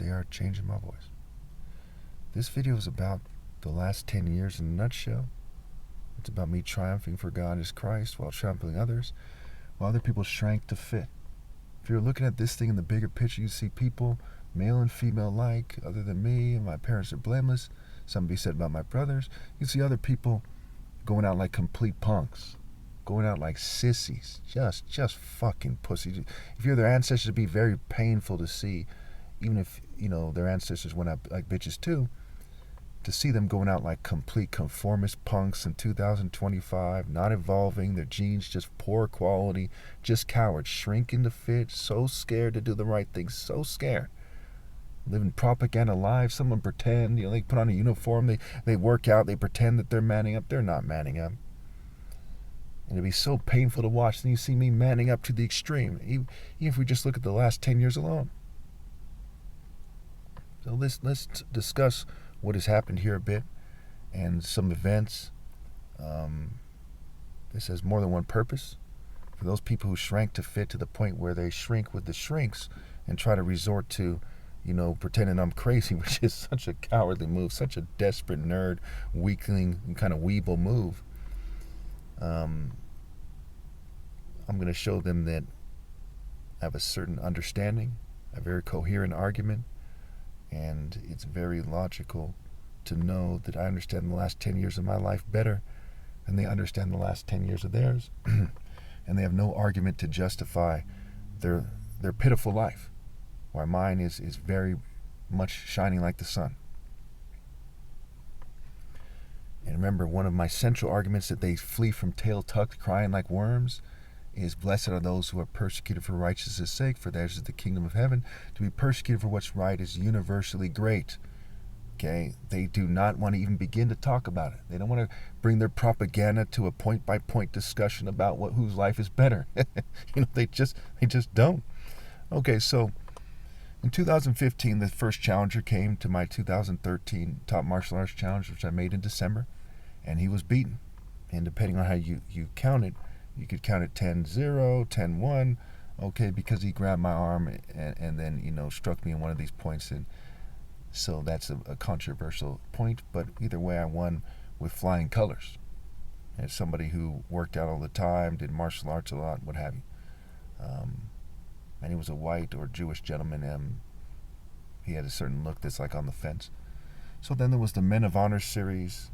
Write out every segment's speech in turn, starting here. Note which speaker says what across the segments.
Speaker 1: they are changing my voice. This video is about the last 10 years in a nutshell. It's about me triumphing for God as Christ while trampling others, while other people shrank to fit. If you're looking at this thing in the bigger picture, you see people, male and female alike, other than me, and my parents are blameless. Something be said about my brothers. You see other people going out like complete punks, going out like sissies, just fucking pussies. If you're their ancestors, it'd be very painful to see, even if, their ancestors went out like bitches too, to see them going out like complete conformist punks in 2025, not evolving, their genes just poor quality, just cowards, shrinking to fit, so scared to do the right thing, so scared. Living propaganda lives, someone pretend, they put on a uniform, they work out, they pretend that they're manning up, they're not manning up. And it'd be so painful to watch, then you see me manning up to the extreme, even if we just look at the last 10 years alone. So let's discuss what has happened here a bit, and some events. This has more than one purpose. For those people who shrank to fit to the point where they shrink with the shrinks and try to resort to, pretending I'm crazy, which is such a cowardly move, such a desperate nerd, weakling, kind of weeble move. I'm going to show them that I have a certain understanding, a very coherent argument, and it's very logical to know that I understand the last 10 years of my life better than they understand the last 10 years of theirs. And they have no argument to justify their pitiful life, while mine is very much shining like the sun. And remember, one of my central arguments that they flee from tail tucked, crying like worms, is blessed are those who are persecuted for righteousness' sake, for theirs is the kingdom of heaven. To be persecuted for what's right is universally great. Okay? They do not want to even begin to talk about it. They don't want to bring their propaganda to a point-by-point discussion about whose life is better. They just don't. Okay, so in 2015, the first challenger came to my 2013 Top Martial Arts Challenge, which I made in December, and he was beaten. And depending on how you count it, you could count it 10-0, 10-1, okay, because he grabbed my arm and then, struck me in one of these points. And so that's a controversial point, but either way, I won with flying colors. As somebody who worked out all the time, did martial arts a lot, what have you. And he was a white or Jewish gentleman. He had a certain look that's like on the fence. So then there was the Men of Honor series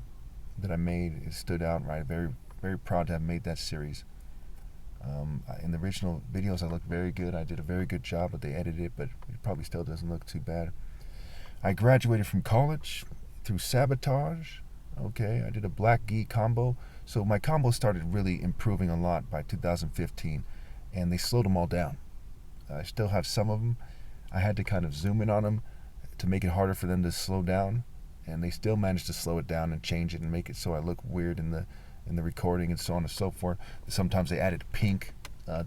Speaker 1: that I made. It stood out, right? Very, very proud to have made that series. In the original videos, I looked very good. I did a very good job, but they edited it, but it probably still doesn't look too bad. I graduated from college through sabotage. Okay, I did a black gi combo. So my combos started really improving a lot by 2015, and they slowed them all down. I still have some of them. I had to kind of zoom in on them to make it harder for them to slow down, and they still managed to slow it down and change it and make it so I look weird in the recording and so on and so forth. Sometimes they added pink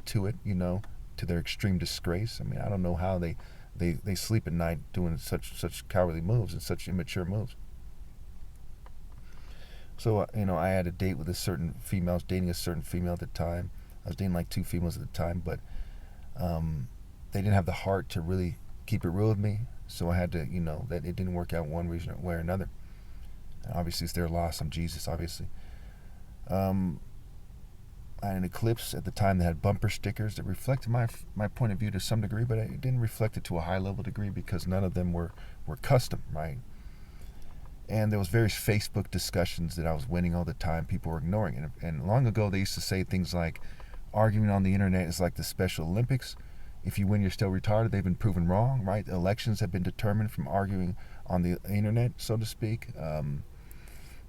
Speaker 1: to it, to their extreme disgrace. I mean, I don't know how they sleep at night doing such cowardly moves and such immature moves. So, I had a date with a certain female. I was dating a certain female at the time. I was dating like 2 females at the time, but they didn't have the heart to really keep it real with me. So I had to, that it didn't work out one reason way or another. And obviously, it's their loss. I'm Jesus, obviously. I had an Eclipse at the time that had bumper stickers that reflected my point of view to some degree, but it didn't reflect it to a high level degree because none of them were custom, right? And there was various Facebook discussions that I was winning all the time. People were ignoring. And long ago, they used to say things like, arguing on the internet is like the Special Olympics. If you win, you're still retarded. They've been proven wrong, right? Elections have been determined from arguing on the internet, so to speak.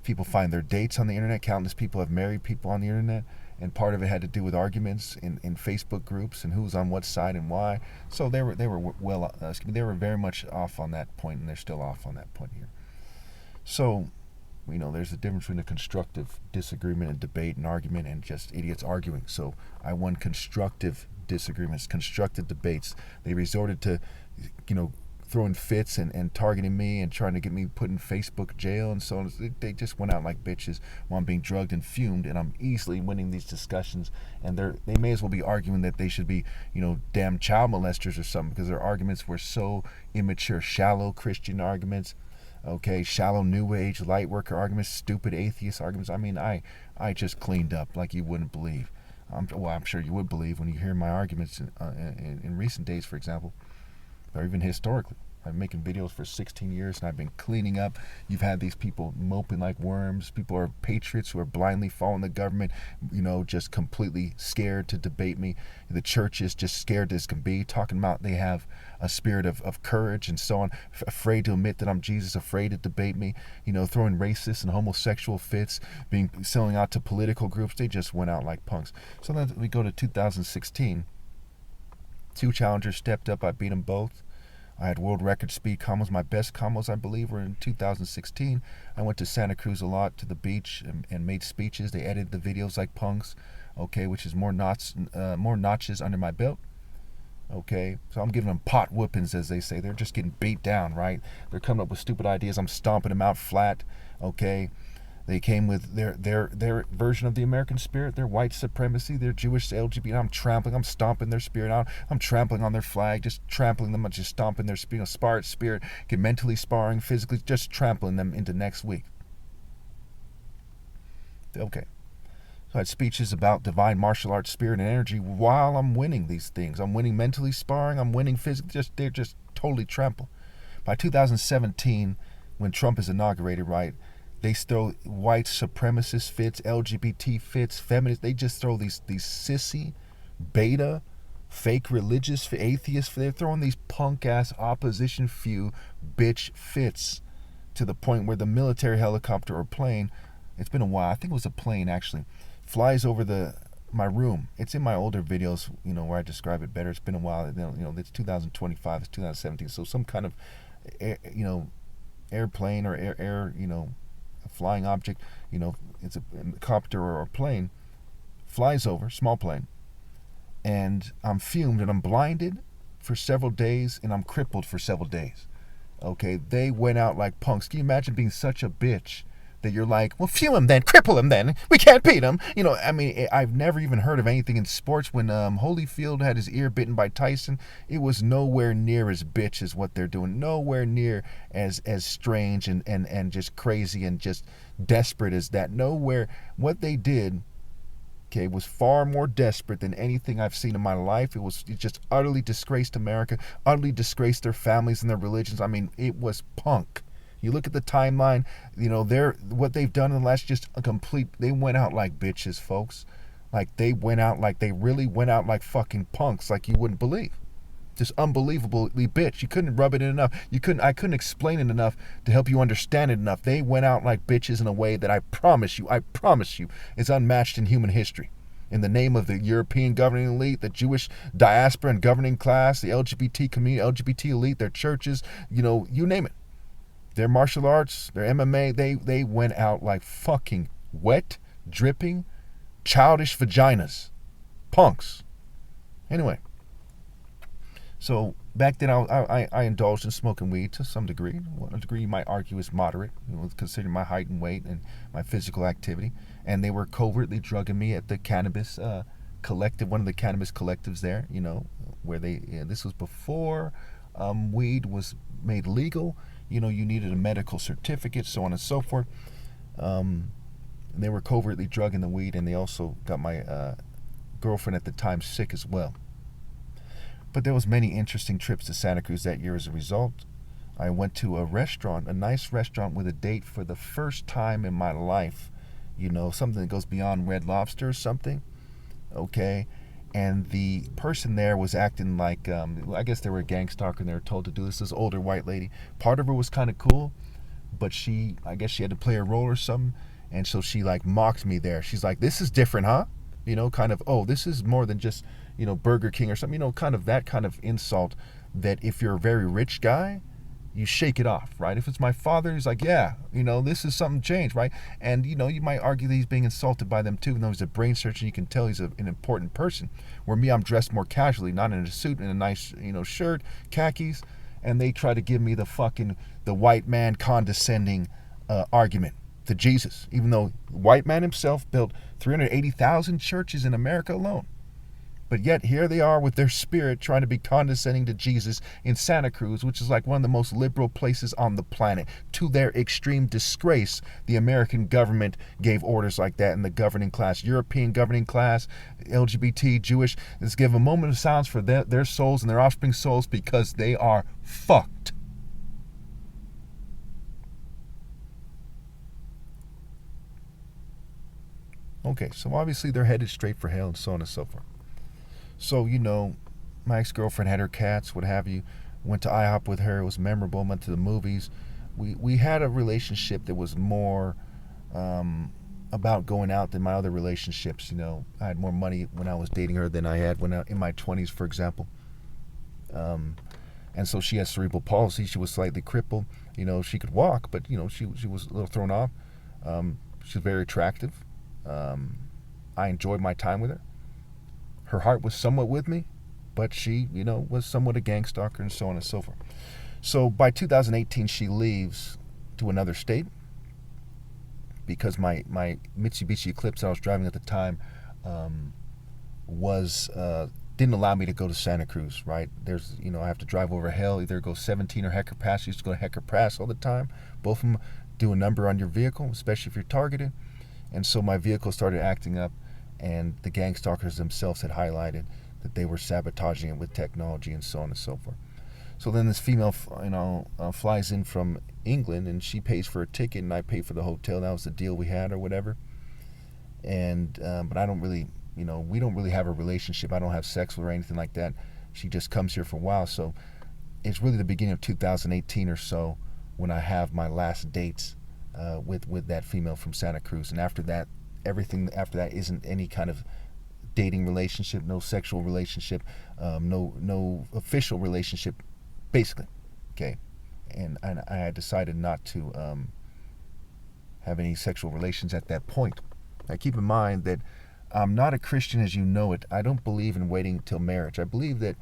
Speaker 1: People find their dates on the internet. Countless people have married people on the internet. And part of it had to do with arguments in Facebook groups and who's on what side and why. So they were very much off on that point, and they're still off on that point here. So, there's a difference between a constructive disagreement and debate and argument and just idiots arguing. So I won constructive disagreements, constructive debates. They resorted to, throwing fits and targeting me and trying to get me put in Facebook jail and so on. They just went out like bitches while I'm being drugged and fumed, and I'm easily winning these discussions. And they may as well be arguing that they should be, damn child molesters or something, because their arguments were so immature, shallow Christian arguments, okay, shallow New Age light worker arguments, stupid atheist arguments. I mean, I just cleaned up like you wouldn't believe. I'm sure you would believe when you hear my arguments in recent days, for example, or even historically. I've been making videos for 16 years, and I've been cleaning up. You've had these people moping like worms. People are patriots who are blindly following the government, just completely scared to debate me. The church is just scared as can be, talking about they have a spirit of courage and so on, afraid to admit that I'm Jesus, afraid to debate me, throwing racist and homosexual fits, selling out to political groups. They just went out like punks. So then we go to 2016. Two challengers stepped up. I beat them both. I had world record speed combos. My best combos, I believe, were in 2016. I went to Santa Cruz a lot, to the beach, and made speeches. They edited the videos like punks, okay, which is more notches under my belt, okay. So I'm giving them pot whoopings, as they say. They're just getting beat down, right? They're coming up with stupid ideas. I'm stomping them out flat, okay. They came with their version of the American spirit, their white supremacy, their Jewish LGBT. I'm stomping their spirit out. I'm trampling on their flag, just trampling them. I'm just stomping their spirit, get mentally sparring, physically, just trampling them into next week. Okay. So I had speeches about divine martial arts spirit and energy while I'm winning these things. I'm winning mentally sparring. I'm winning physically. They're just totally trampled. By 2017, when Trump is inaugurated, right, they throw white supremacist fits, LGBT fits, feminists. They just throw these sissy, beta, fake religious, atheists. They're throwing these punk-ass opposition few bitch fits to the point where the military helicopter or plane, it's been a while, I think it was a plane actually, flies over my room. It's in my older videos, where I describe it better. It's been a while. It's 2025, it's 2017. So some kind of, airplane or air, a flying object, it's a copter or a plane, flies over, small plane, and I'm fumed and I'm blinded for several days and I'm crippled for several days. Okay, they went out like punks. Can you imagine being such a bitch that you're like, well, fume him then, cripple him then, we can't beat him? I've never even heard of anything in sports. When Holyfield had his ear bitten by Tyson, it was nowhere near as bitch as what they're doing, nowhere near as strange and just crazy and just desperate as that. Nowhere. What they did, okay, was far more desperate than anything I've seen in my life. It just utterly disgraced America, utterly disgraced their families and their religions. It was punk. You look at the timeline, what they've done in the last, they went out like bitches, folks. Like, they really went out like fucking punks, like you wouldn't believe. Just unbelievably bitch. You couldn't rub it in enough. I couldn't explain it enough to help you understand it enough. They went out like bitches in a way that I promise you, is unmatched in human history. In the name of the European governing elite, the Jewish diaspora and governing class, the LGBT community, LGBT elite, their churches, you name it. Their martial arts, their MMA, they went out like fucking wet, dripping, childish vaginas. Punks. Anyway. So back then I indulged in smoking weed to some degree. A degree you might argue is moderate, considering my height and weight and my physical activity. And they were covertly drugging me at the cannabis collective, one of the cannabis collectives there, where this was before weed was made legal. You needed a medical certificate, so on and so forth. They were covertly drugging the weed, and they also got my girlfriend at the time sick as well. But there was many interesting trips to Santa Cruz that year as a result. I went to a restaurant, a nice restaurant with a date for the first time in my life. Something that goes beyond Red Lobster or something. Okay. And the person there was acting like, I guess they were a gang stalker and they were told to do this older white lady. Part of her was kind of cool, but I guess she had to play a role or something. And so she mocked me there. She's like, this is different, huh? Kind of, oh, this is more than just, Burger King or something, kind of that kind of insult that if you're a very rich guy, you shake it off, right? If it's my father, he's like, yeah, this is something changed, right? And, you might argue that he's being insulted by them too, even though he's a brain surgeon, you can tell he's an important person. Where me, I'm dressed more casually, not in a suit, in a nice, shirt, khakis, and they try to give me the white man condescending argument to Jesus, even though the white man himself built 380,000 churches in America alone. But yet here they are with their spirit trying to be condescending to Jesus in Santa Cruz, which is like one of the most liberal places on the planet. To their extreme disgrace, the American government gave orders like that, and the governing class, European governing class, LGBT, Jewish, let's give a moment of silence for their souls and their offspring's souls, because they are fucked. Okay, so obviously they're headed straight for hell and so on and so forth. So, my ex-girlfriend had her cats, what have you. Went to IHOP with her. It was memorable. Went to the movies. We had a relationship that was more about going out than my other relationships. I had more money when I was dating her than I had in my 20s, for example. And so she has cerebral palsy. She was slightly crippled. She could walk, but, she was a little thrown off. She was very attractive. I enjoyed my time with her. Her heart was somewhat with me, but she, was somewhat a gang stalker and so on and so forth. So by 2018, she leaves to another state because my Mitsubishi Eclipse I was driving at the time didn't allow me to go to Santa Cruz, right? There's, I have to drive over hell, either go 17 or Hecker Pass. I used to go to Hecker Pass all the time. Both of them do a number on your vehicle, especially if you're targeted. And so my vehicle started acting up, and the gang stalkers themselves had highlighted that they were sabotaging it with technology and so on and so forth. So then this female, flies in from England, and she pays for a ticket, and I pay for the hotel. That was the deal we had or whatever. And but I don't really, we don't really have a relationship. I don't have sex with her or anything like that. She just comes here for a while. So it's really the beginning of 2018 or so when I have my last dates with that female from Santa Cruz. And after that, everything after that isn't any kind of dating relationship, no sexual relationship, no official relationship, basically. Okay, and I had decided not to have any sexual relations at that point. Now keep in mind that I'm not a Christian as you know it. I don't believe in waiting until marriage. I believe that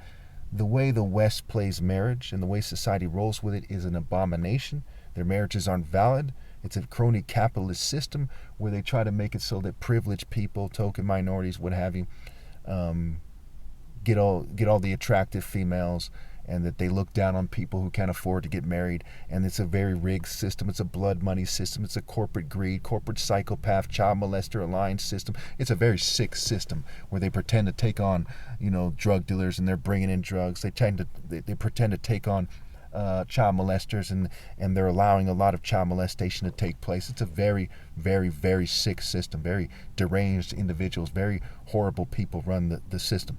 Speaker 1: the way the West plays marriage and the way society rolls with it is an abomination. Their marriages aren't valid. It's a crony capitalist system where they try to make it so that privileged people, token minorities, what have you, get all the attractive females, and that they look down on people who can't afford to get married. And it's a very rigged system. It's a blood money system. It's a corporate greed, corporate psychopath, child molester alliance system. It's a very sick system where they pretend to take on, drug dealers, and they're bringing in drugs. They pretend to take on child molesters, and they're allowing a lot of child molestation to take place. It's a very, very, very sick system. Very deranged individuals, very horrible people run the system.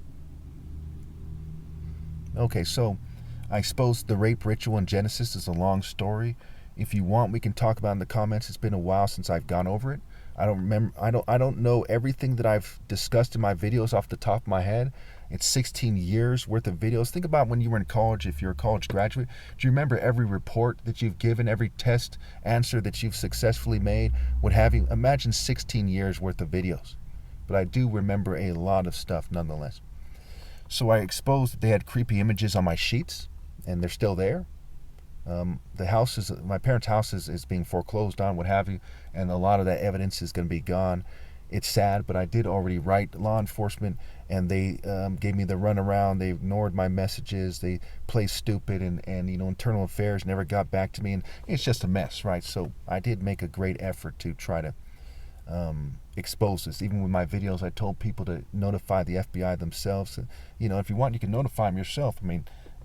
Speaker 1: Okay, so I suppose the rape ritual in Genesis is a long story. If you want, we can talk about it in the comments. It's been a while since I've gone over it. I don't know everything that I've discussed in my videos off the top of my head. It's 16 years worth of videos. Think about when you were in college, if you're a college graduate. Do you remember every report that you've given, every test answer that you've successfully made, what have you? Imagine 16 years worth of videos. But I do remember a lot of stuff nonetheless. So I exposed that they had creepy images on my sheets, and they're still there. My parents' house is being foreclosed on, what have you, and a lot of that evidence is going to be gone. It's sad, but I did already write law enforcement, and they gave me the runaround. They ignored my messages. They played stupid, and internal affairs never got back to me, and it's just a mess, right? So I did make a great effort to try to expose this. Even with my videos, I told people to notify the FBI themselves. If you want, you can notify them yourself.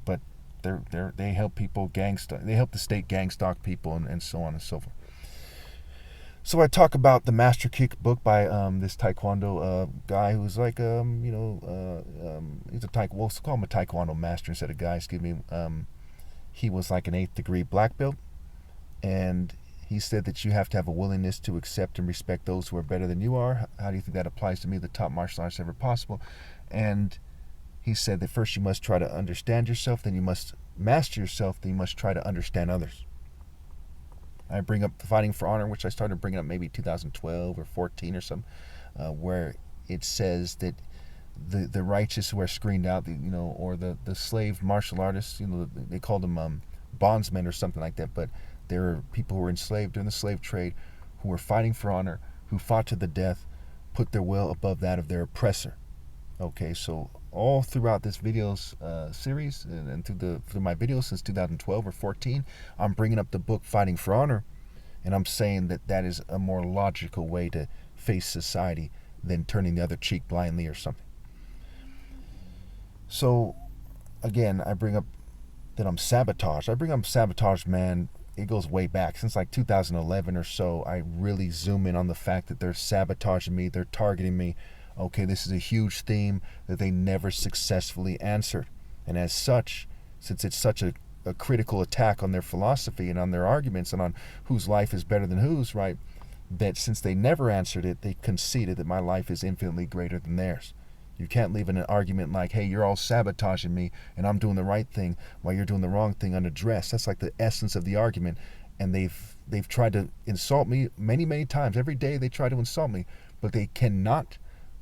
Speaker 1: But they help people they help the state gang stalk people and so on and so forth. So I talk about the Master Kick book by this Taekwondo guy who's like he's let's call him a Taekwondo master instead of guy. Excuse me. He was like an 8th degree black belt, and he said that you have to have a willingness to accept and respect those who are better than you are. How do you think that applies to me, the top martial artist ever possible? And he said that first you must try to understand yourself, then you must master yourself, then you must try to understand others. I bring up Fighting for Honor, which I started bringing up maybe 2012 or 14 or something, where it says that the righteous who are screened out, or the slave martial artists, they called them bondsmen or something like that, but there are people who were enslaved during the slave trade, who were fighting for honor, who fought to the death, put their will above that of their oppressor. Okay, so all throughout this videos series and through my videos since 2012 or 14, I'm bringing up the book Fighting for Honor, and I'm saying that is a more logical way to face society than turning the other cheek blindly or something. So, again, I bring up that I'm sabotaged. I bring up sabotage, man. It goes way back. Since like 2011 or so, I really zoom in on the fact that they're sabotaging me. They're targeting me. Okay, this is a huge theme that they never successfully answered. And as such, since it's such a critical attack on their philosophy and on their arguments and on whose life is better than whose, right, that since they never answered it, they conceded that my life is infinitely greater than theirs. You can't leave an argument like, hey, you're all sabotaging me and I'm doing the right thing while you're doing the wrong thing unaddressed. That's like the essence of the argument. And they've tried to insult me many, many times. Every day they try to insult me, but they cannot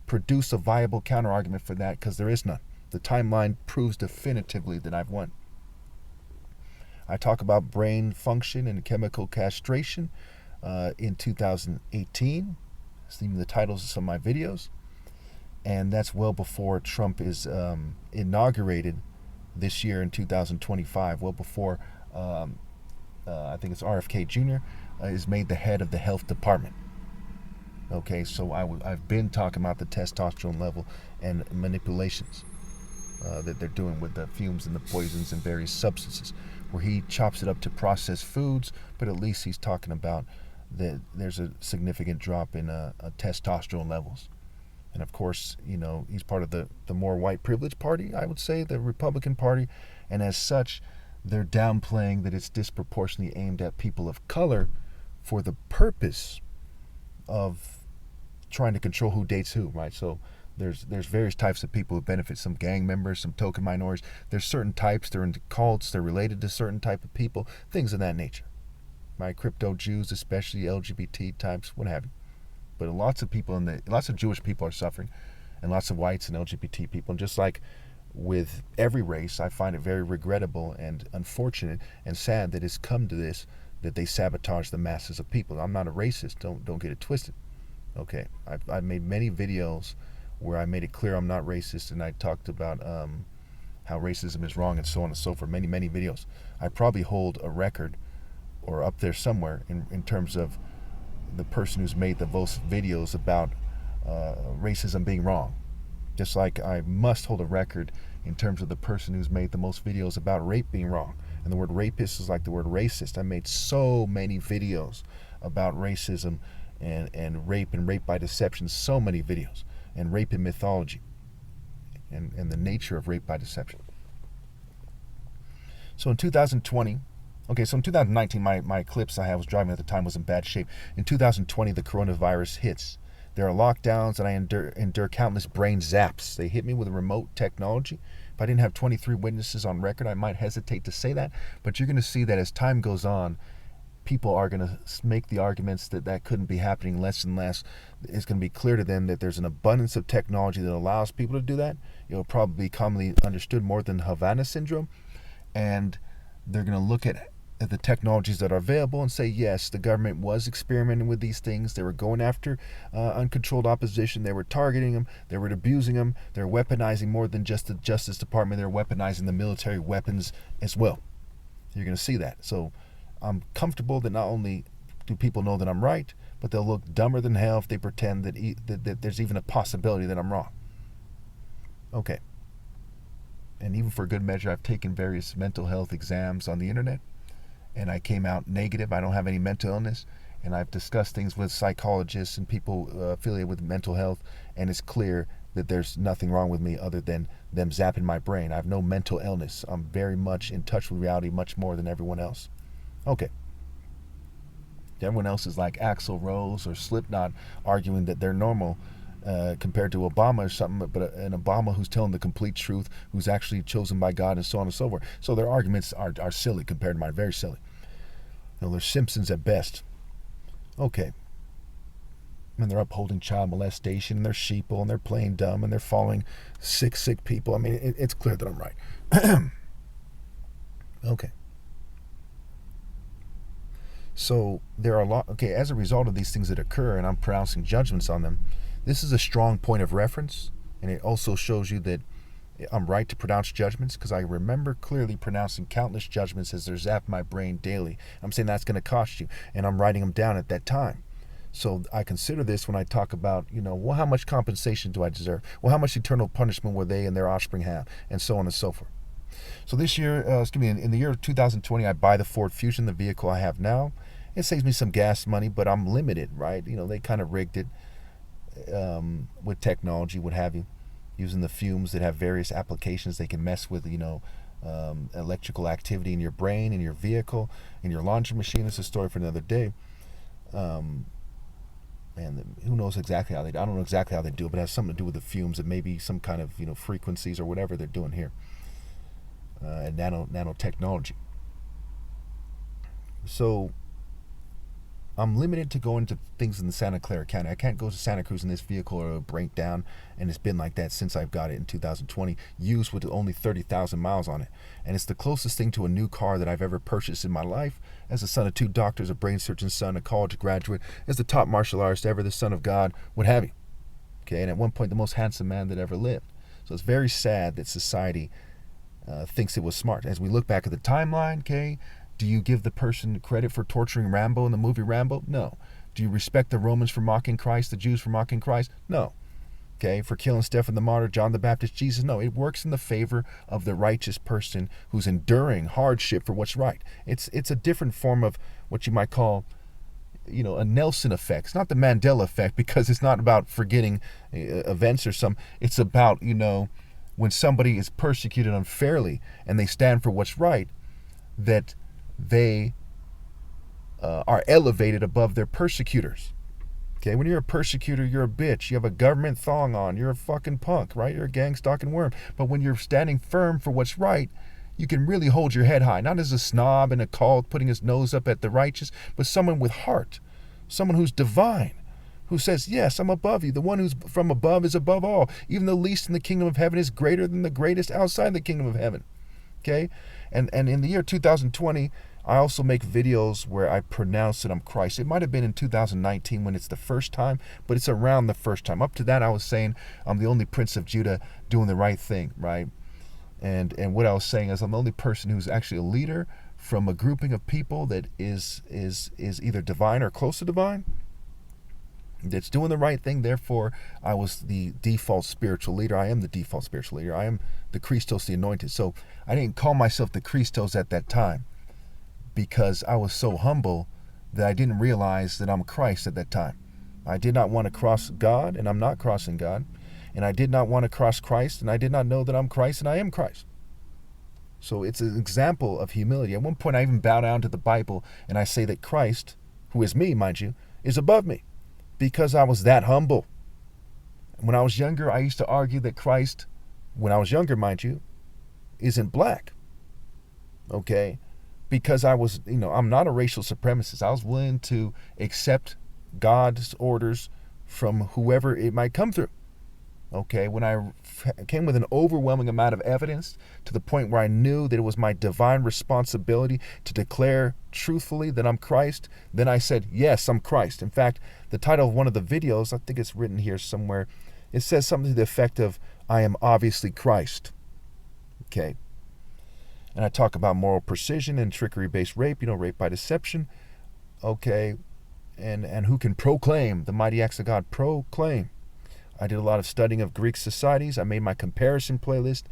Speaker 1: produce a viable counter argument for that because there is none. The timeline proves definitively that I've won. I talk about brain function and chemical castration in 2018. It's even the titles of some of my videos. And that's well before Trump is inaugurated this year in 2025, well before I think it's RFK Jr. Is made the head of the health department. Okay, so I've been talking about the testosterone level and manipulations that they're doing with the fumes and the poisons and various substances, where he chops it up to processed foods, but at least he's talking about that there's a significant drop in testosterone levels. And of course, he's part of the more white privilege party, I would say, the Republican Party, and as such, they're downplaying that it's disproportionately aimed at people of color for the purpose of trying to control who dates who, right? So there's various types of people who benefit, some gang members, some token minorities. There's certain types, they're into cults, they're related to certain type of people, things of that nature. Right? Crypto Jews, especially LGBT types, what have you. But lots of Jewish people are suffering, and lots of whites and LGBT people. And just like with every race, I find it very regrettable and unfortunate and sad that it's come to this, that they sabotage the masses of people. I'm not a racist. Don't get it twisted. Okay, I've made many videos where I made it clear I'm not racist, and I talked about how racism is wrong and so on and so forth. Many, many videos. I probably hold a record, or up there somewhere, in terms of the person who's made the most videos about racism being wrong. Just like I must hold a record in terms of the person who's made the most videos about rape being wrong. And the word rapist is like the word racist. I made so many videos about racism and rape by deception, so many videos, and rape in mythology and the nature of rape by deception. So in 2020, so in 2019, my Eclipse I was driving at the time was in bad shape. In 2020, the coronavirus hits. There are lockdowns, and I endure countless brain zaps. They hit me with a remote technology. If I didn't have 23 witnesses on record, I might hesitate to say that. But you're going to see that as time goes on, people are going to make the arguments that couldn't be happening less and less. It's going to be clear to them that there's an abundance of technology that allows people to do that. It'll probably be commonly understood more than Havana syndrome. And they're going to look at the technologies that are available and say, yes, the government was experimenting with these things. They were going after uncontrolled opposition. They were targeting them. They were abusing them. They're weaponizing more than just the Justice Department. They're weaponizing the military weapons as well. You're going to see that. So I'm comfortable that not only do people know that I'm right, but they'll look dumber than hell if they pretend that there's even a possibility that I'm wrong. Okay. And even for good measure, I've taken various mental health exams on the internet, and I came out negative. I don't have any mental illness, and I've discussed things with psychologists and people affiliated with mental health, and it's clear that there's nothing wrong with me other than them zapping my brain. I have no mental illness. I'm very much in touch with reality, much more than everyone else. Okay. Everyone else is like Axl Rose or Slipknot arguing that they're normal compared to Obama or something, but an Obama who's telling the complete truth, who's actually chosen by God, and so on and so forth. So their arguments are silly compared to mine, very silly. They're Simpsons at best. Okay. and they're upholding child molestation, and they're sheeple, and they're playing dumb, and they're following sick people. I mean, it's clear that I'm right. Okay. So there are a lot. Okay, as a result of these things that occur, and I'm pronouncing judgments on them, this is a strong point of reference, and it also shows you that I'm right to pronounce judgments, because I remember clearly pronouncing countless judgments as they're zapped my brain daily. I'm saying that's going to cost you, and I'm writing them down at that time. So I consider this when I talk about, well, how much compensation do I deserve? Well, how much eternal punishment will they and their offspring have? And so on and so forth. So this year, in the year of 2020, I buy the Ford Fusion, the vehicle I have now. It saves me some gas money, but I'm limited, right? They kind of rigged it with technology, what have you, using the fumes that have various applications. They can mess with, electrical activity in your brain, in your vehicle, in your laundry machine. It's a story for another day. And who knows exactly how I don't know exactly how they do it, but it has something to do with the fumes. It may be some kind of frequencies or whatever they're doing here, and nanotechnology. So I'm limited to going to things in the Santa Clara County. I can't go to Santa Cruz in this vehicle or it'll break down, and it's been like that since I've got it in 2020, used with only 30,000 miles on it. And it's the closest thing to a new car that I've ever purchased in my life, as the son of 2 doctors, a brain surgeon's son, a college graduate, as the top martial artist ever, the son of God, what have you. Okay, and at one point the most handsome man that ever lived. So it's very sad that society thinks it was smart. As we look back at the timeline, okay, do you give the person credit for torturing Rambo in the movie Rambo? No. Do you respect the Romans for mocking Christ, the Jews for mocking Christ? No. Okay, for killing Stephen the martyr, John the Baptist, Jesus? No. It works in the favor of the righteous person who's enduring hardship for what's right. It's a different form of what you might call, a Nelson effect. It's not the Mandela effect, because it's not about forgetting events or something. It's about, when somebody is persecuted unfairly and they stand for what's right, that they are elevated above their persecutors. Okay, when you're a persecutor, you're a bitch. You have a government thong on. You're a fucking punk, right? You're a gang stalking worm. But when you're standing firm for what's right, you can really hold your head high. Not as a snob in a cult putting his nose up at the righteous, but someone with heart. Someone who's divine. Who says, yes, I'm above you. The one who's from above is above all. Even the least in the kingdom of heaven is greater than the greatest outside the kingdom of heaven. Okay? And in the year 2020, I also make videos where I pronounce that I'm Christ. It might have been in 2019 when it's the first time, but it's around the first time. Up to that, I was saying I'm the only prince of Judah doing the right thing, right? And what I was saying is I'm the only person who's actually a leader from a grouping of people that is either divine or close to divine, that's doing the right thing. Therefore, I was the default spiritual leader. I am the default spiritual leader. I am the Christos, the anointed. So I didn't call myself the Christos at that time, because I was so humble that I didn't realize that I'm Christ at that time. I did not want to cross God, and I'm not crossing God. And I did not want to cross Christ, and I did not know that I'm Christ, and I am Christ. So it's an example of humility. At one point, I even bow down to the Bible, and I say that Christ, who is me, mind you, is above me, because I was that humble. When I was younger, I used to argue that Christ, when I was younger, mind you, isn't black. Okay? Because I was, I'm not a racial supremacist. I was willing to accept God's orders from whoever it might come through. Okay, when I came with an overwhelming amount of evidence to the point where I knew that it was my divine responsibility to declare truthfully that I'm Christ, then I said, yes, I'm Christ. In fact, the title of one of the videos, I think it's written here somewhere, it says something to the effect of, I am obviously Christ. Okay. And I talk about moral precision and trickery-based rape, rape by deception. Okay. And who can proclaim the mighty acts of God? Proclaim. I did a lot of studying of Greek societies. I made my comparison playlist.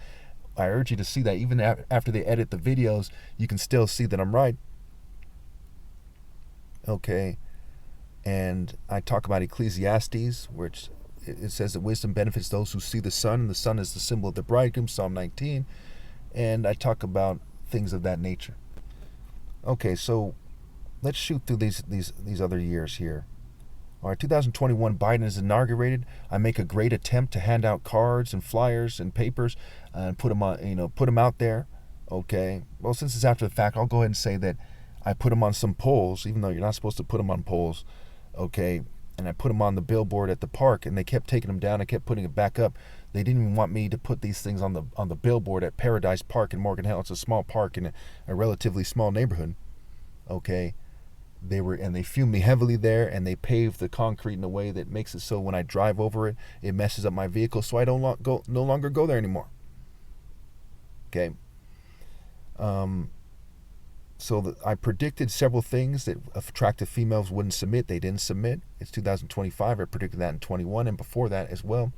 Speaker 1: I urge you to see that. Even after they edit the videos, you can still see that I'm right. Okay. And I talk about Ecclesiastes, which it says that wisdom benefits those who see the sun, and the sun is the symbol of the bridegroom, Psalm 19. And I talk about things of that nature. Okay, so let's shoot through these other years here. All right, 2021, Biden is inaugurated. I make a great attempt to hand out cards and flyers and papers and put them on, put them out there. Okay. Well, since it's after the fact, I'll go ahead and say that I put them on some polls, even though you're not supposed to put them on polls. Okay. and I put them on the billboard at the park, and they kept taking them down. I kept putting it back up. They didn't even want me to put these things on the billboard at Paradise Park in Morgan Hill. It's a small park in a relatively small neighborhood. Okay, they fumed me heavily there, and they paved the concrete in a way that makes it so when I drive over it, it messes up my vehicle, so I no longer go there anymore. Okay. So I predicted several things that attractive females wouldn't submit. They didn't submit. It's 2025. I predicted that in 21 and before that as well.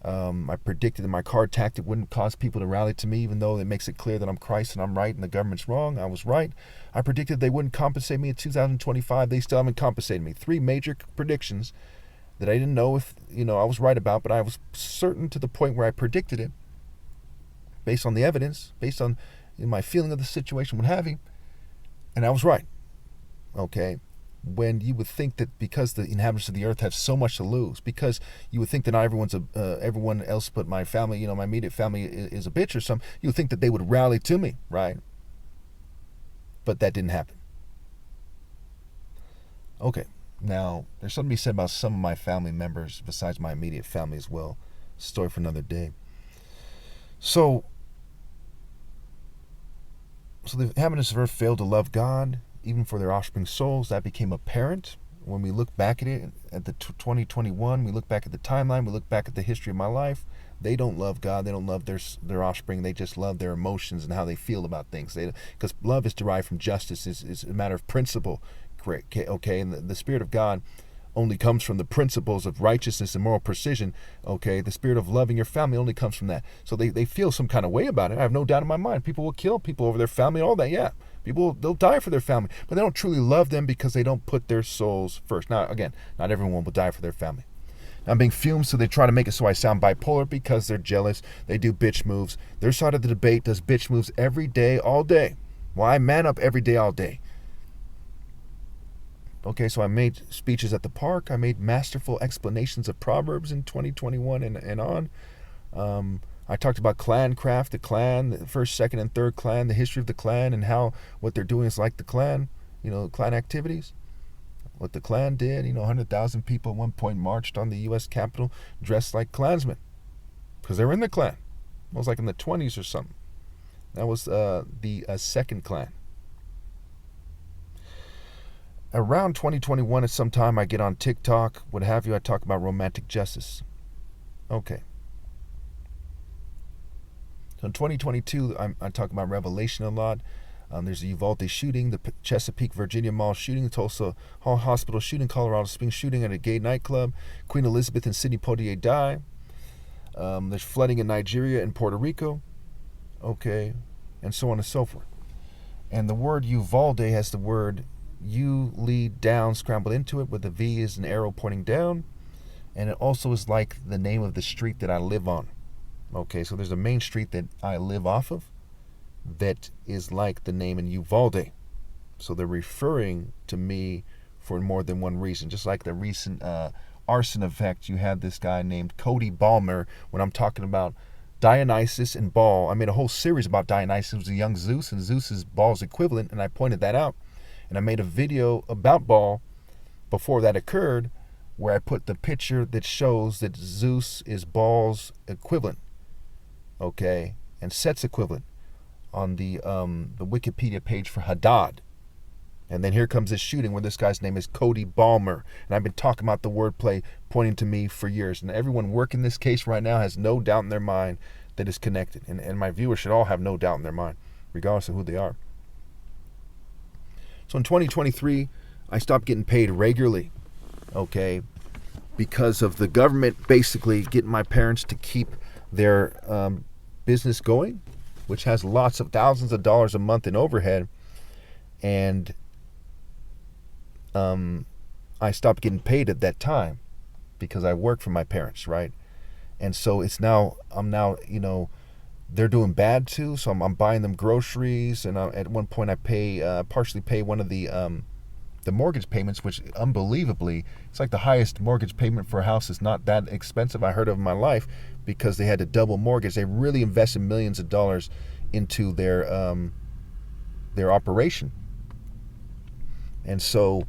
Speaker 1: I predicted that my card tactic wouldn't cause people to rally to me, even though it makes it clear that I'm Christ and I'm right and the government's wrong. I was right. I predicted they wouldn't compensate me in 2025. They still haven't compensated me. 3 major predictions that I didn't know if I was right about, but I was certain to the point where I predicted it based on the evidence, based on my feeling of the situation, what have you. And I was right. Okay. When you would think that because the inhabitants of the earth have so much to lose, because you would think that not everyone else but my family, my immediate family is a bitch or something, you would think that they would rally to me, right? But that didn't happen. Okay. Now, there's something to be said about some of my family members besides my immediate family as well. Story for another day. So the inhabitants of earth failed to love God, even for their offspring's souls. That became apparent when we look back at it, at the 2021. We look back at the timeline. We look back at the history of my life. They don't love God. They don't love their offspring. They just love their emotions and how they feel about things. Because love is derived from justice. It's a matter of principle. Okay, and the Spirit of God only comes from the principles of righteousness and moral precision. Okay, the spirit of loving your family only comes from that. So they feel some kind of way about it. I have no doubt in my mind. People will kill people over their family, all that, yeah. They'll die for their family, but they don't truly love them because they don't put their souls first. Now, again, not everyone will die for their family. I'm being fumed, so they try to make it so I sound bipolar because they're jealous. They do bitch moves. Their side of the debate does bitch moves every day, all day. Well, I man up every day, all day. Okay, so I made speeches at the park. I made masterful explanations of Proverbs in 2021 and on. I talked about clan craft, the clan, the first, second, and third clan, the history of the clan, and how what they're doing is like the clan, clan activities. What the klan did, 100,000 people at one point marched on the U.S. Capitol dressed like Klansmen because they were in the Klan. It was like in the 20s or something. That was the second Klan. Around 2021 at some time, I get on TikTok, what have you, I talk about romantic justice. Okay. So in 2022, I talk about Revelation a lot. There's the Uvalde shooting, the Chesapeake, Virginia Mall shooting, the Tulsa Hall Hospital shooting, Colorado Springs shooting at a gay nightclub, Queen Elizabeth and Sidney Poitier die. There's flooding in Nigeria and Puerto Rico. Okay. And so on and so forth. And the word Uvalde has the word U lead down scrambled into it, where the V is an arrow pointing down, and it also is like the name of the street that I live on. Okay, so there's a main street that I live off of that is like the name in Uvalde. So they're referring to me for more than one reason. Just like the recent arson effect, you had this guy named Cody Balmer. When I'm talking about Dionysus and Baal, I made a whole series about Dionysus, who was a young Zeus, and Zeus is Baal's equivalent, and I pointed that out. And I made a video about Baal before that occurred, where I put the picture that shows that Zeus is Baal's equivalent, okay, and Set's equivalent on the Wikipedia page for Hadad. And then here comes this shooting where this guy's name is Cody Balmer. And I've been talking about the wordplay pointing to me for years. And everyone working this case right now has no doubt in their mind that it's connected. And my viewers should all have no doubt in their mind, regardless of who they are. So in 2023, I stopped getting paid regularly, okay, because of the government basically getting my parents to keep their business going, which has lots of thousands of dollars a month in overhead. And I stopped getting paid at that time because I worked for my parents, right? And so I'm now, they're doing bad too. So I'm buying them groceries, and at one point I partially pay one of the mortgage payments, which unbelievably, it's like the highest mortgage payment for a house is not that expensive I heard of in my life, because they had to double mortgage. They really invested millions of dollars into their operation. And so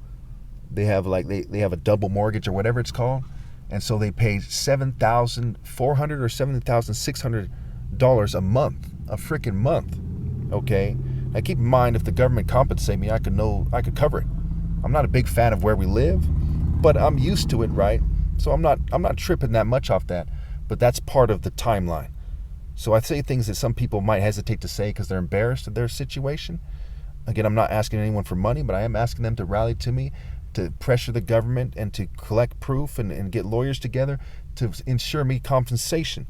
Speaker 1: they have like they have a double mortgage or whatever it's called, and so they pay $7,400 or $7,600 a month, a freaking month. Okay, now keep in mind, if the government compensate me, I could cover it. I'm not a big fan of where we live, but I'm used to it, right? So I'm not tripping that much off that, but that's part of the timeline. So I say things that some people might hesitate to say because they're embarrassed of their situation. Again, I'm not asking anyone for money, but I am asking them to rally to me, to pressure the government and to collect proof and get lawyers together to ensure me compensation.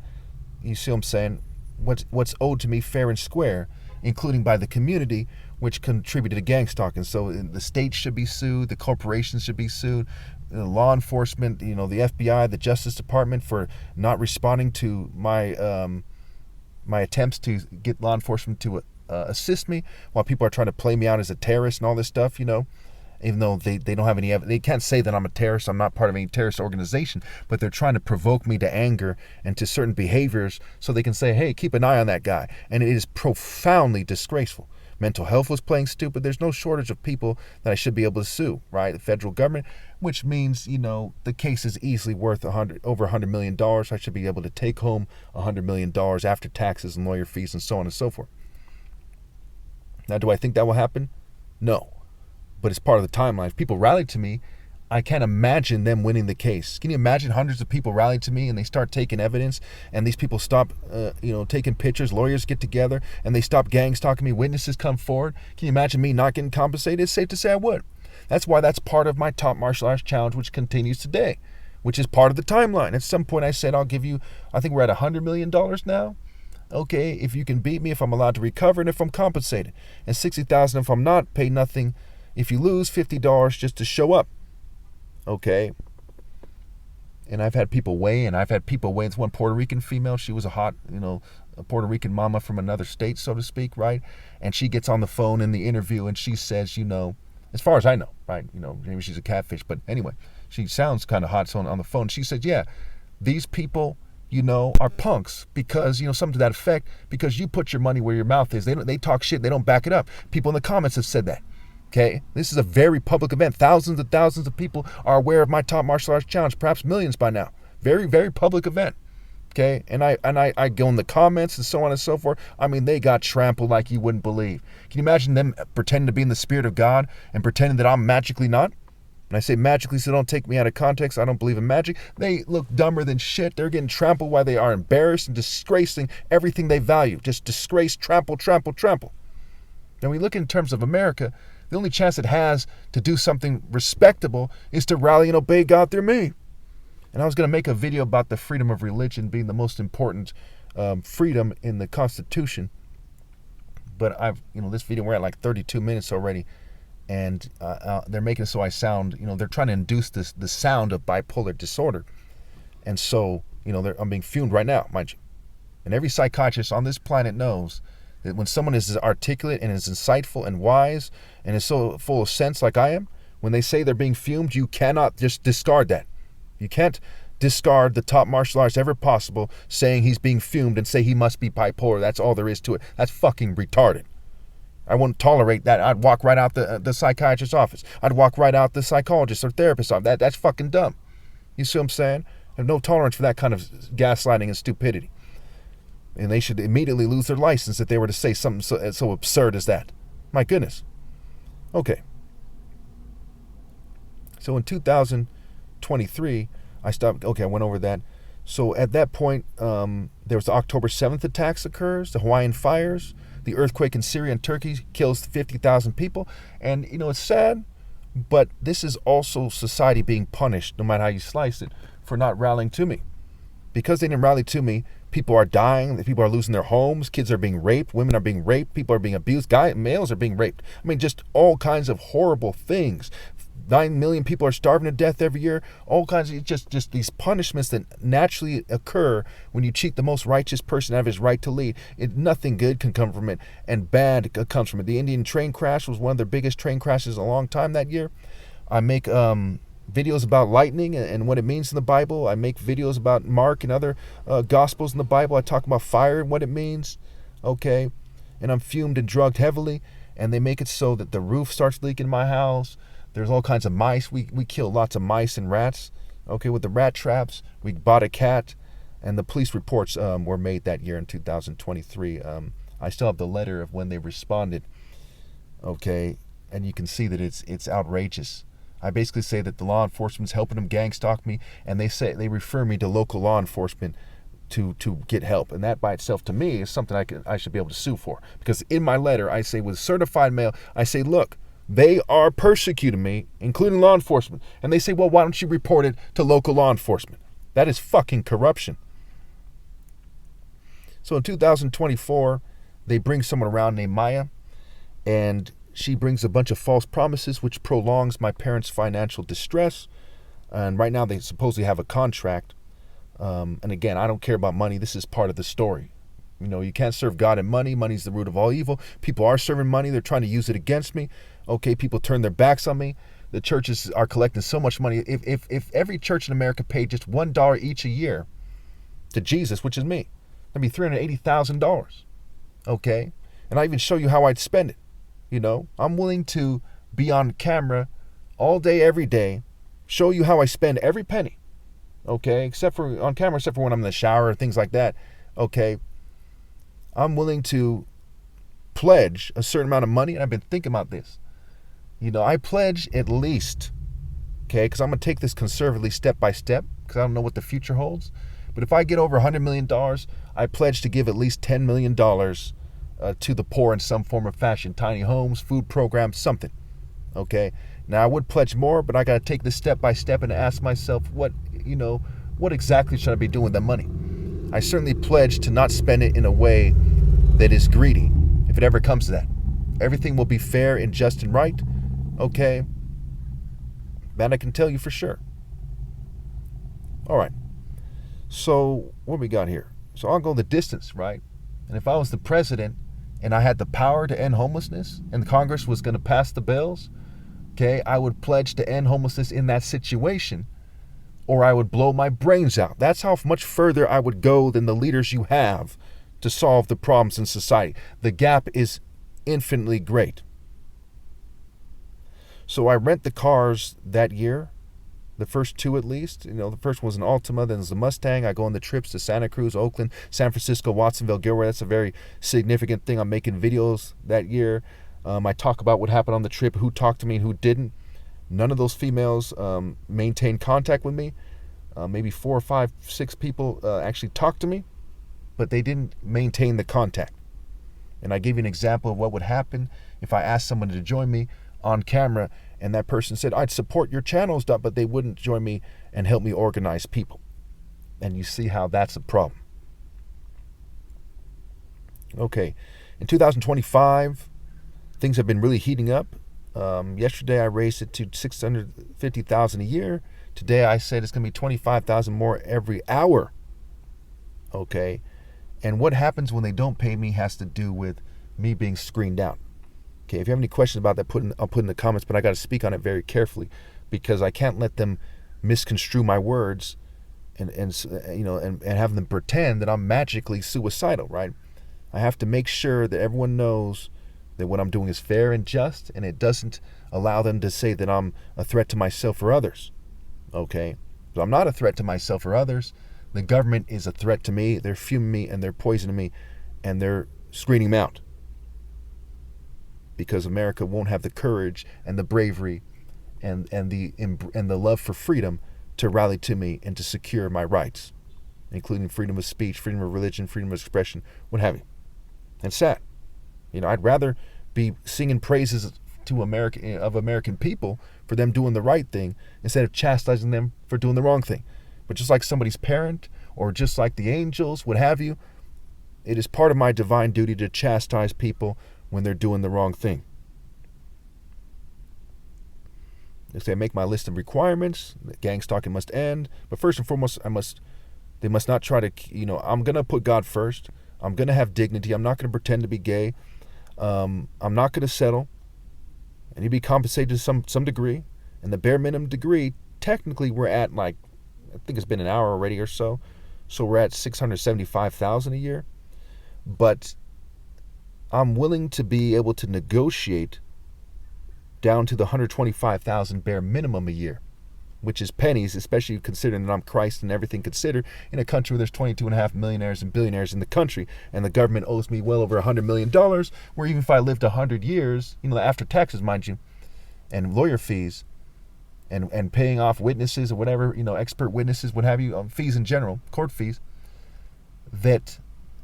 Speaker 1: You see what I'm saying? What's owed to me fair and square, including by the community, which contributed to gang stalking. So the state should be sued, the corporations should be sued, the law enforcement, the FBI, the Justice Department for not responding to my my attempts to get law enforcement to assist me while people are trying to play me out as a terrorist and all this stuff, even though they don't have any evidence. They can't say that I'm a terrorist. I'm not part of any terrorist organization, but they're trying to provoke me to anger and to certain behaviors so they can say, hey, keep an eye on that guy. And it is profoundly disgraceful. Mental health was playing stupid. There's no shortage of people that I should be able to sue, right? The federal government, which means, the case is easily worth over $100 million. I should be able to take home $100 million after taxes and lawyer fees and so on and so forth. Now, do I think that will happen? No. But it's part of the timeline. If people rally to me, I can't imagine them winning the case. Can you imagine hundreds of people rally to me and they start taking evidence, and these people stop, taking pictures, lawyers get together, and they stop gang stalking me, witnesses come forward? Can you imagine me not getting compensated? It's safe to say I would. That's why that's part of my top martial arts challenge, which continues today, which is part of the timeline. At some point I said, I'll give you, I think we're at $100 million now. Okay, if you can beat me, if I'm allowed to recover, and if I'm compensated. And $60,000 if I'm not, pay nothing. If you lose, $50 just to show up. Okay. And I've had people weigh, It's one Puerto Rican female. She was a hot, a Puerto Rican mama from another state, so to speak, right? And she gets on the phone in the interview and she says, as far as I know, right? Maybe she's a catfish, but anyway, she sounds kind of hot. So on the phone, she said, yeah, these people, are punks because, something to that effect, because you put your money where your mouth is. They talk shit. They don't back it up. People in the comments have said that. Okay, this is a very public event. Thousands and thousands of people are aware of my top martial arts challenge, perhaps millions by now. Very, very public event. Okay, and I go in the comments and so on and so forth. I mean, they got trampled like you wouldn't believe. Can you imagine them pretending to be in the spirit of God and pretending that I'm magically not? And I say magically, so don't take me out of context. I don't believe in magic. They look dumber than shit. They're getting trampled while they are embarrassed and disgracing everything they value. Just disgrace, trample, trample, trample. Now, we look in terms of America, the only chance it has to do something respectable is to rally and obey God through me. And I was going to make a video about the freedom of religion being the most important freedom in the Constitution. But this video, we're at like 32 minutes already. And they're making it so I sound, they're trying to induce the sound of bipolar disorder. And so, I'm being fumed right now, mind you. And every psychiatrist on this planet knows that when someone is articulate and is insightful and wise and is so full of sense like I am, when they say they're being fumed, you cannot just discard that. You can't discard the top martial arts ever possible saying he's being fumed and say he must be bipolar. That's all there is to it. That's fucking retarded. I wouldn't tolerate that. I'd walk right out the psychiatrist's office. I'd walk right out the psychologist or therapist's office. That's fucking dumb. You see what I'm saying? I have no tolerance for that kind of gaslighting and stupidity. And they should immediately lose their license if they were to say something so absurd as that. My goodness. Okay. So in 2023, I stopped. Okay, I went over that. So at that point, there was the October 7th attacks occurs, the Hawaiian fires, the earthquake in Syria and Turkey kills 50,000 people. And, it's sad, but this is also society being punished, no matter how you slice it, for not rallying to me. Because they didn't rally to me, people are dying, people are losing their homes, kids are being raped, women are being raped, people are being abused, males are being raped. I mean, just all kinds of horrible things. 9 million people are starving to death every year. All kinds of just these punishments that naturally occur when you cheat the most righteous person out of his right to lead. Nothing good can come from it, and bad comes from it. The Indian train crash was one of their biggest train crashes in a long time that year. I make videos about lightning and what it means in the Bible. I make videos about Mark and other gospels in the Bible. I talk about fire and what it means. Okay, and I'm fumed and drugged heavily, and they make it so that the roof starts leaking in my house. There's all kinds of mice. We kill lots of mice and rats. Okay, with the rat traps. We bought a cat, and the police reports were made that year in 2023. I still have the letter of when they responded. Okay, and you can see that it's outrageous. I basically say that the law enforcement's helping them gang stalk me, and they refer me to local law enforcement to get help, and that by itself to me is something I should be able to sue for, because in my letter I say with certified mail, I say, look, they are persecuting me, including law enforcement, and they say, well, why don't you report it to local law enforcement? That is fucking corruption. So in 2024, they bring someone around named Maya, and she brings a bunch of false promises, which prolongs my parents' financial distress. And right now they supposedly have a contract. And again, I don't care about money. This is part of the story. You know, you can't serve God and money. Money's the root of all evil. People are serving money. They're trying to use it against me. Okay, people turn their backs on me. The churches are collecting so much money. If every church in America paid just $1 each a year to Jesus, which is me, that'd be $380,000. Okay? And I even show you how I'd spend it. You know, I'm willing to be on camera all day, every day, show you how I spend every penny. Okay? Except for on camera, except for when I'm in the shower or things like that. Okay? I'm willing to pledge a certain amount of money, and I've been thinking about this. You know, I pledge at least, okay, because I'm going to take this conservatively step by step, because I don't know what the future holds. But if I get over $100 million, I pledge to give at least $10 million to the poor in some form or fashion. Tiny homes, food programs, something. Okay? Now, I would pledge more, but I got to take this step by step and ask myself, what exactly should I be doing with that money? I certainly pledge to not spend it in a way that is greedy, if it ever comes to that. Everything will be fair and just and right. Okay? That I can tell you for sure. All right. So, what we got here? So, I'll go the distance, right? And if I was the president and I had the power to end homelessness and Congress was going to pass the bills, okay, I would pledge to end homelessness in that situation, or I would blow my brains out. That's how much further I would go than the leaders you have to solve the problems in society. The gap is infinitely great. So I rent the cars that year, the first two at least. You know, the first one was an Altima, then it was a Mustang. I go on the trips to Santa Cruz, Oakland, San Francisco, Watsonville, Gilroy. That's a very significant thing. I'm making videos that year. I talk about what happened on the trip, who talked to me and who didn't. None of those females maintained contact with me. Maybe 4 or 5, 6 people actually talked to me, but they didn't maintain the contact. And I gave you an example of what would happen if I asked someone to join me on camera and that person said, I'd support your channels, but they wouldn't join me and help me organize people. And you see how that's a problem. Okay, in 2025, things have been really heating up. Yesterday I raised it to $650,000 a year. Today I said it's going to be $25,000 more every hour. Okay, and what happens when they don't pay me has to do with me being screened out. Okay, if you have any questions about that, I'll put in the comments, but I got to speak on it very carefully because I can't let them misconstrue my words and have them pretend that I'm magically suicidal, right? I have to make sure that everyone knows that what I'm doing is fair and just, and it doesn't allow them to say that I'm a threat to myself or others. Okay? So I'm not a threat to myself or others. The government is a threat to me. They're fuming me and they're poisoning me and they're screening me out. Because America won't have the courage and the bravery and the love for freedom to rally to me and to secure my rights, including freedom of speech, freedom of religion, freedom of expression, what have you. And sad. You know, I'd rather be singing praises to American people for them doing the right thing instead of chastising them for doing the wrong thing. But just like somebody's parent or just like the angels, what have you, it is part of my divine duty to chastise people when they're doing the wrong thing. They say I make my list of requirements. Gang stalking must end. But first and foremost, they must not try to, I'm going to put God first. I'm going to have dignity. I'm not going to pretend to be gay. I'm not going to settle. I need to be compensated to some degree. And the bare minimum degree, technically we're at I think it's been an hour already or so. So we're at $675,000 a year. But I'm willing to be able to negotiate down to the 125,000 bare minimum a year, which is pennies, especially considering that I'm Christ and everything considered, in a country where there's 22.5 millionaires and billionaires in the country, and the government owes me well over $100 million, where even if I lived 100 years, after taxes, mind you, and lawyer fees, and paying off witnesses or whatever, expert witnesses, what have you, fees in general, court fees, that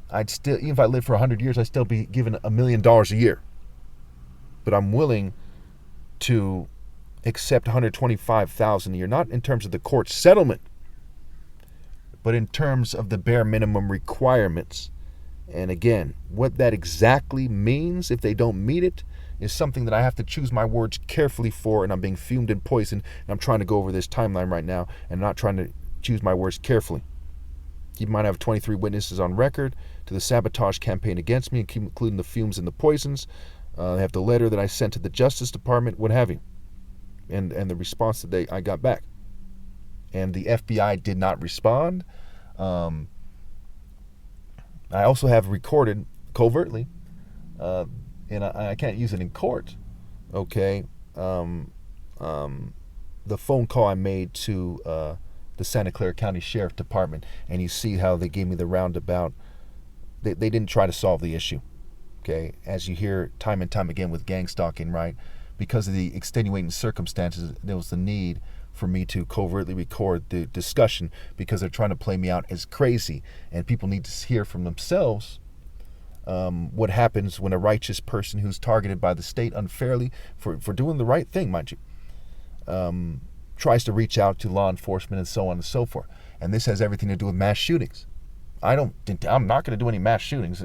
Speaker 1: I'd still, even if I lived for 100 years, I'd still be given $1 million a year. But I'm willing to accept 125,000 a year, not in terms of the court settlement, but in terms of the bare minimum requirements. And again, what that exactly means if they don't meet it is something that I have to choose my words carefully for, and I'm being fumed and poisoned, and I'm trying to go over this timeline right now and not trying to choose my words carefully. Keep in mind I have 23 witnesses on record to the sabotage campaign against me, including the fumes and the poisons. I have the letter that I sent to the Justice Department, what have you, and the response that I got back. And the FBI did not respond. I also have recorded covertly, and I can't use it in court, okay, the phone call I made to the Santa Clara County Sheriff Department, and you see how they gave me the roundabout. They didn't try to solve the issue, okay? As you hear time and time again with gang stalking, right? Because of the extenuating circumstances, there was the need for me to covertly record the discussion because they're trying to play me out as crazy, and people need to hear from themselves what happens when a righteous person who's targeted by the state unfairly for doing the right thing, mind you, tries to reach out to law enforcement and so on and so forth. And this has everything to do with mass shootings. I'm not going to do any mass shootings,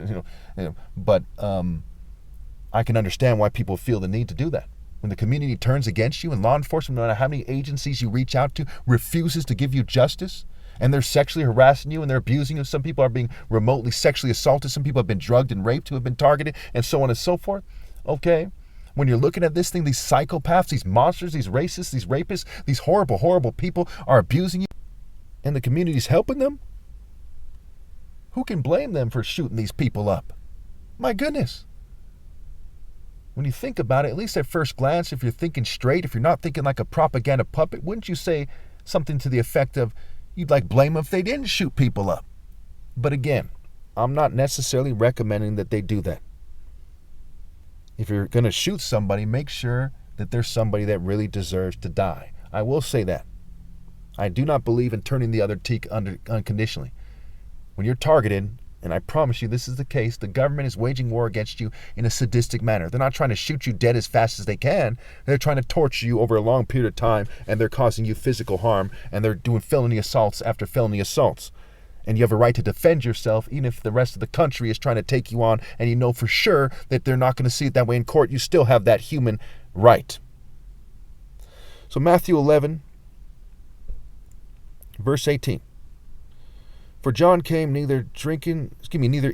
Speaker 1: but I can understand why people feel the need to do that. When the community turns against you and law enforcement, no matter how many agencies you reach out to, refuses to give you justice, and they're sexually harassing you and they're abusing you. Some people are being remotely sexually assaulted. Some people have been drugged and raped who have been targeted, and so on and so forth. Okay? When you're looking at this thing, these psychopaths, these monsters, these racists, these rapists, these horrible, horrible people are abusing you, and the community's helping them, who can blame them for shooting these people up? My goodness. When you think about it, at least at first glance, if you're thinking straight, if you're not thinking like a propaganda puppet, wouldn't you say something to the effect of, you'd blame them if they didn't shoot people up? But again, I'm not necessarily recommending that they do that. If you're going to shoot somebody, make sure that there's somebody that really deserves to die. I will say that. I do not believe in turning the other cheek unconditionally. When you're targeted, and I promise you this is the case, the government is waging war against you in a sadistic manner. They're not trying to shoot you dead as fast as they can. They're trying to torture you over a long period of time, and they're causing you physical harm, and they're doing felony assaults after felony assaults. And you have a right to defend yourself, even if the rest of the country is trying to take you on, and you know for sure that they're not going to see it that way in court. You still have that human right. So Matthew 11, verse 18. For John came neither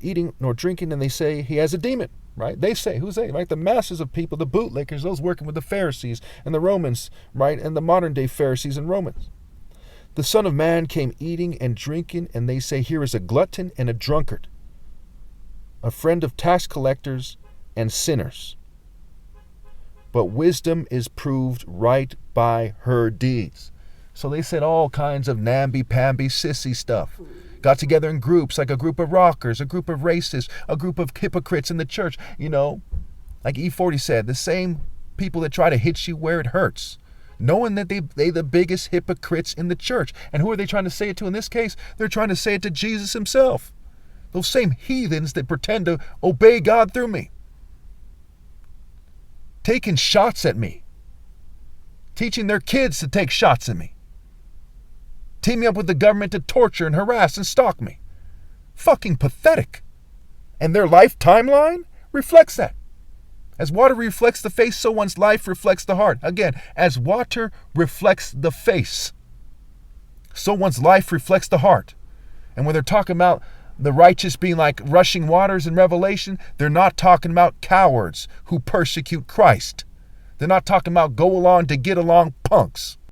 Speaker 1: eating nor drinking, and they say he has a demon, right? They say, who's they, right? The masses of people, the bootlickers, those working with the Pharisees and the Romans, right? And the modern day Pharisees and Romans. The Son of Man came eating and drinking, and they say, here is a glutton and a drunkard, a friend of tax collectors and sinners. But wisdom is proved right by her deeds. So they said all kinds of namby-pamby, sissy stuff. Got together in groups, like a group of rockers, a group of racists, a group of hypocrites in the church. Like E40 said, the same people that try to hit you where it hurts, knowing that they the biggest hypocrites in the church. And who are they trying to say it to in this case? They're trying to say it to Jesus himself. Those same heathens that pretend to obey God through me. Taking shots at me. Teaching their kids to take shots at me. Teaming up with the government to torture and harass and stalk me. Fucking pathetic. And their life timeline reflects that. As water reflects the face, so one's life reflects the heart. Again, as water reflects the face, so one's life reflects the heart. And when they're talking about the righteous being like rushing waters in Revelation, they're not talking about cowards who persecute Christ. They're not talking about go along to get along punks.